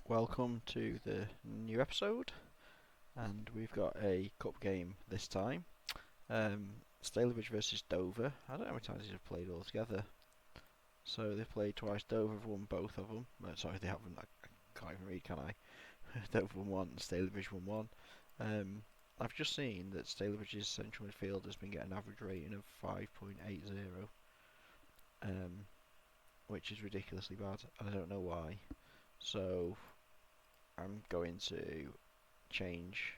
Welcome to the new episode, and we've got a cup game this time. Stalybridge versus Dover. I don't know how many times these have played all together. So they've played twice. Dover have won both of them. Sorry, they haven't. I can't even read, can I? Dover won one, and Stalybridge won one. I've just seen that Stalybridge's central midfield has been getting an average rating of 5.80, which is ridiculously bad. I don't know why. So I'm going to change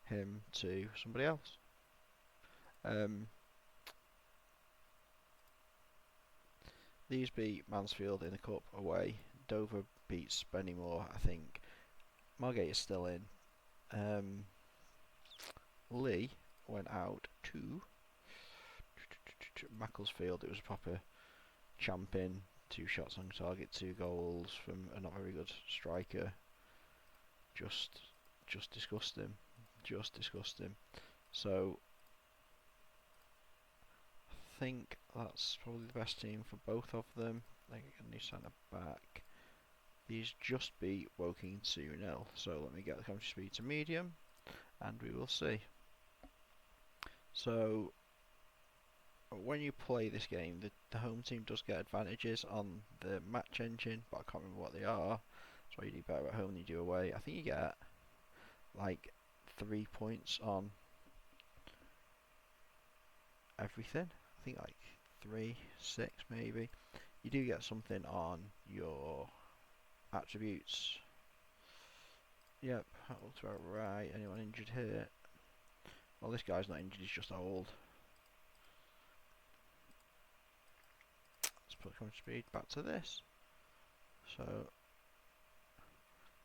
him to somebody else. These beat Mansfield in the cup away. Dover beats Spennymoor, I think. Margate is still in. Lee went out to Macclesfield. It was a proper champing. 2 shots on target, 2 goals from a not very good striker. Just disgusting. Just disgusting. So I think that's probably the best team for both of them. They get a new centre back. These just beat Woking 2-0. So let me get the commentary speed to medium, and we will see. So when you play this game, the home team does get advantages on the match engine, but I can't remember what they are. That's why you do better at home than you do away. I think you get like 3 points on everything. I think like 3, 6 maybe. You do get something on your attributes. Yep, that looks about right. Anyone injured here? Well, this guy's not injured, he's just old. Let's put commentary speed back to this. So,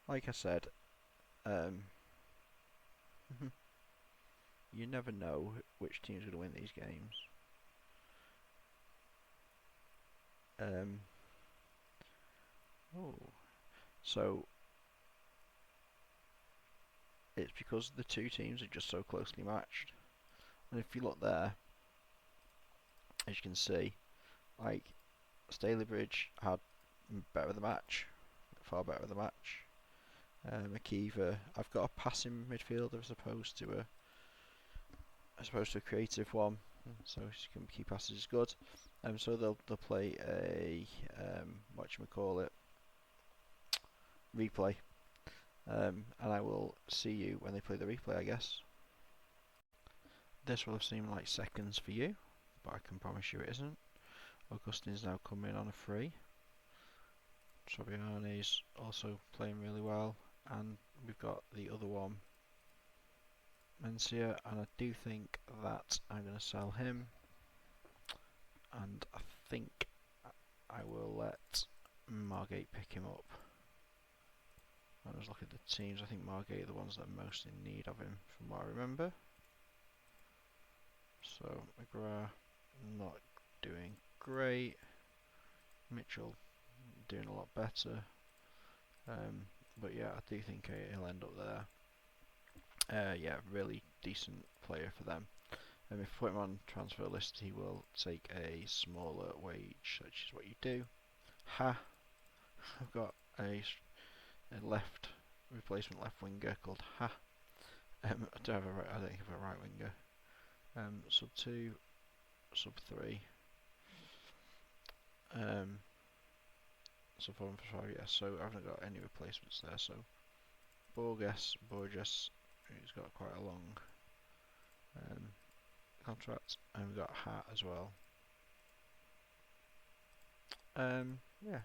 like I said, you never know which team's going to win these games. So it's because the two teams are just so closely matched. And if you look there, as you can see, like Stalybridge had better of the match, far better of the match. Akiva, I've got a passing midfielder as opposed to a creative one, so key passes is good. So they'll play a replay, and I will see you when they play the replay, I guess. This will have seemed like seconds for you, but I can promise you it isn't. Augustine's now coming on a free. Trobiani's also playing really well, and we've got the other one, Mencia, and I do think that I'm going to sell him, and I think I will let Margate pick him up. When I was looking at the teams, I think Margate are the ones that are most in need of him, from what I remember. So McGrath not doing great. Mitchell doing a lot better. But yeah, I do think he'll end up there. Yeah, really decent player for them. If you put him on transfer list, he will take a smaller wage, which is what you do. I've got a replacement left winger called I don't think I have a right winger. Sub 2, sub 3. Sub 4 and 5, yeah, so I haven't got any replacements there. So Borges, who's got quite a long contract, and we've got Hat as well. Yeah.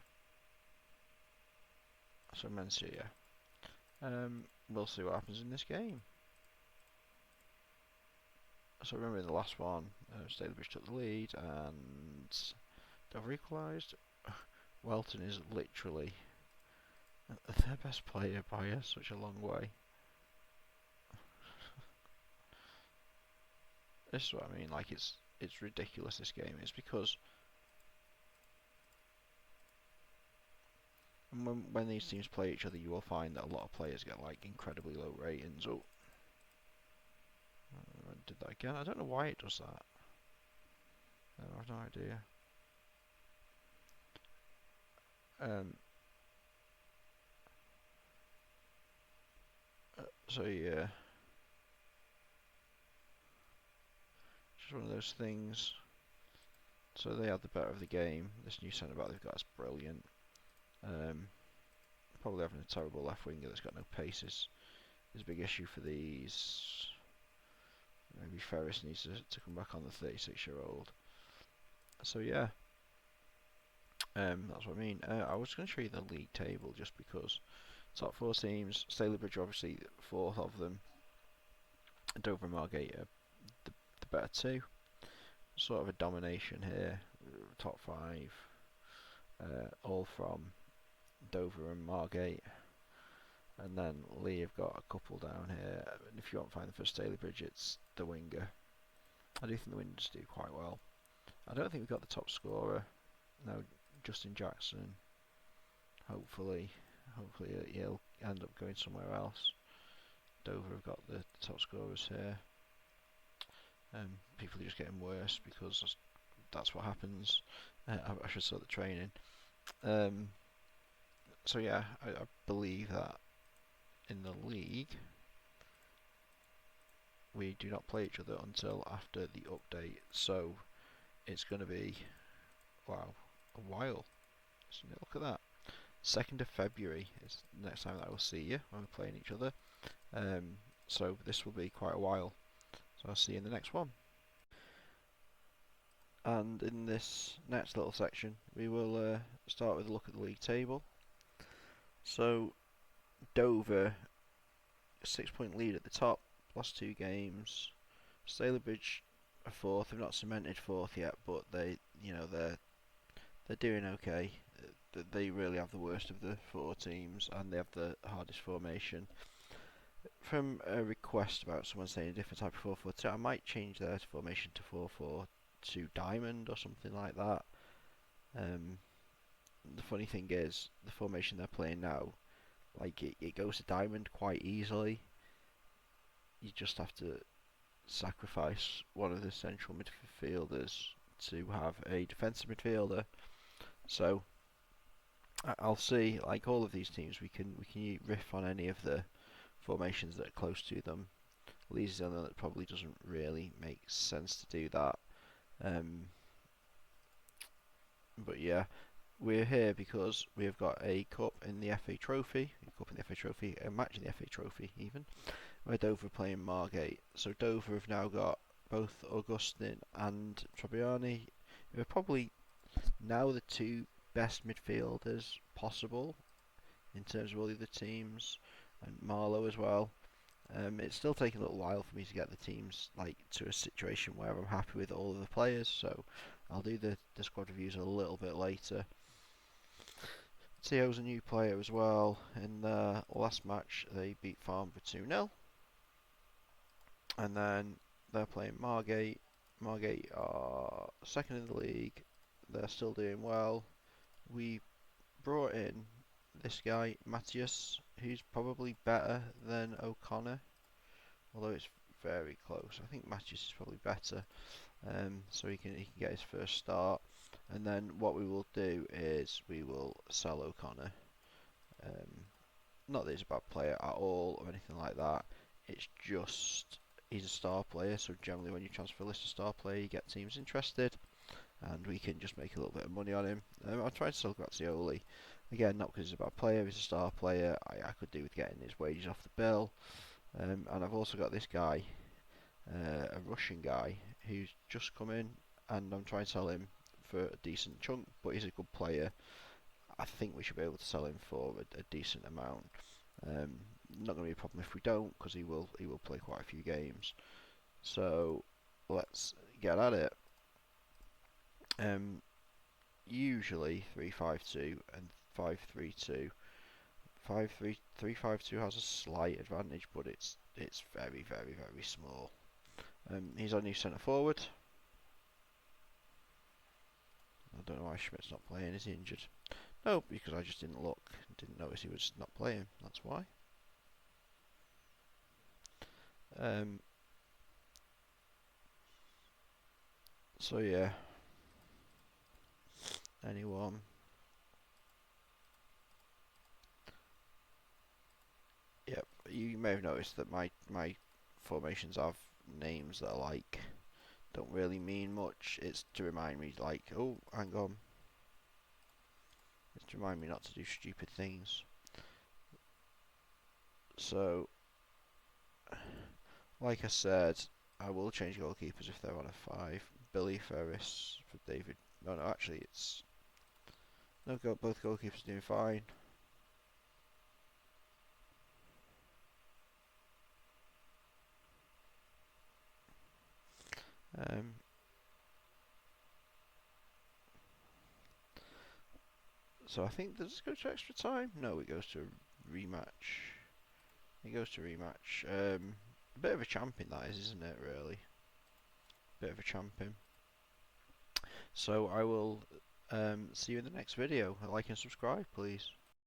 So Mencia, yeah. We'll see what happens in this game. So remember in the last one, Stalybridge took the lead and Dover equalised. Welton is literally their best player by such a long way. This is what I mean. Like it's ridiculous. This game is because when these teams play each other, you will find that a lot of players get like incredibly low ratings. Oh, I did that again. I don't know why it does that. I have no idea. So yeah, just one of those things. So they had the better of the game. This new centre back they've got is brilliant. Probably having a terrible left winger that's got no pace is a big issue for these. Maybe Ferris needs to come back on the 36-year-old. So yeah, that's what I mean. I was going to show you the league table just because top four teams, Stalybridge are obviously fourth of them. Dover and Margate are the better two. Sort of a domination here. Top five, all from Dover and Margate. And then Lee have got a couple down here. And if you won't find them for Stalybridge, it's the winger. I do think the wingers do quite well. I don't think we've got the top scorer. No, Justin Jackson. Hopefully he'll end up going somewhere else. Dover have got the top scorers here. People are just getting worse because that's what happens. I should start the training. So yeah, I believe that in the league we do not play each other until after the update. So it's going to be, wow, a while. So look at that. 2nd of February is the next time that I will see you when we're playing each other. So this will be quite a while. So I'll see you in the next one. And in this next little section, we will start with a look at the league table. So Dover, 6-point lead at the top, lost 2 games. Stalybridge are fourth. They've not cemented fourth yet, but they're doing okay. They really have the worst of the 4 teams, and they have the hardest formation. From a request about someone saying a different type of 4-4-2, I might change their formation to 4-4-2 diamond or something like that. The funny thing is, the formation they're playing now, like it goes to diamond quite easily. You just have to sacrifice one of the central midfielders to have a defensive midfielder. So I'll see. Like all of these teams, we can riff on any of the formations that are close to them. Leeds is the only one that probably doesn't really make sense to do that. But yeah, we're here because we have got a cup in the FA Trophy, a match in the FA Trophy even, where Dover are playing Margate. So Dover have now got both Augustin and Trobiani, who are probably now the 2 best midfielders possible in terms of all the other teams, and Marlowe as well. It's still taking a little while for me to get the teams to a situation where I'm happy with all of the players, so I'll do the squad reviews a little bit later. Teo's a new player as well. In the last match, they beat Farnborough 2-0. And then they're playing Margate. Margate are second in the league. They're still doing well. We brought in this guy, Matthias, who's probably better than O'Connor, although it's very close. I think Matthias is probably better, so he can get his first start. And then what we will do is we will sell O'Connor. Not that he's a bad player at all or anything like that. It's just he's a star player, so generally when you transfer a list of star player, you get teams interested, and we can just make a little bit of money on him. I'm trying to sell Grazioli. Again, not because he's a bad player, he's a star player. I could do with getting his wages off the bill. And I've also got this guy, a Russian guy, who's just come in, and I'm trying to sell him for a decent chunk, but he's a good player. I think we should be able to sell him for a decent amount. Not going to be a problem if we don't, because he will play quite a few games. So let's get at it. Usually 3-5-2 and 5-3-2. 3-5-2 has a slight advantage, but it's very small. He's our new centre forward. I don't know why Schmidt's not playing. Is he injured? No, because I just didn't look. Didn't notice he was not playing. That's why. So yeah. Anyone? Yep. You may have noticed that my formations have names that are like don't really mean much. It's to remind me, like, oh, hang on. It's to remind me not to do stupid things. So, like I said, I will change goalkeepers if they're on a 5. Billy Ferris for David. No, actually, it's no. Both goalkeepers doing fine. Um, so I think does this go to extra time? No, it goes to a rematch. It goes to rematch. A bit of a champion that is, isn't it? Really, bit of a champion. So I will see you in the next video. Like and subscribe, please.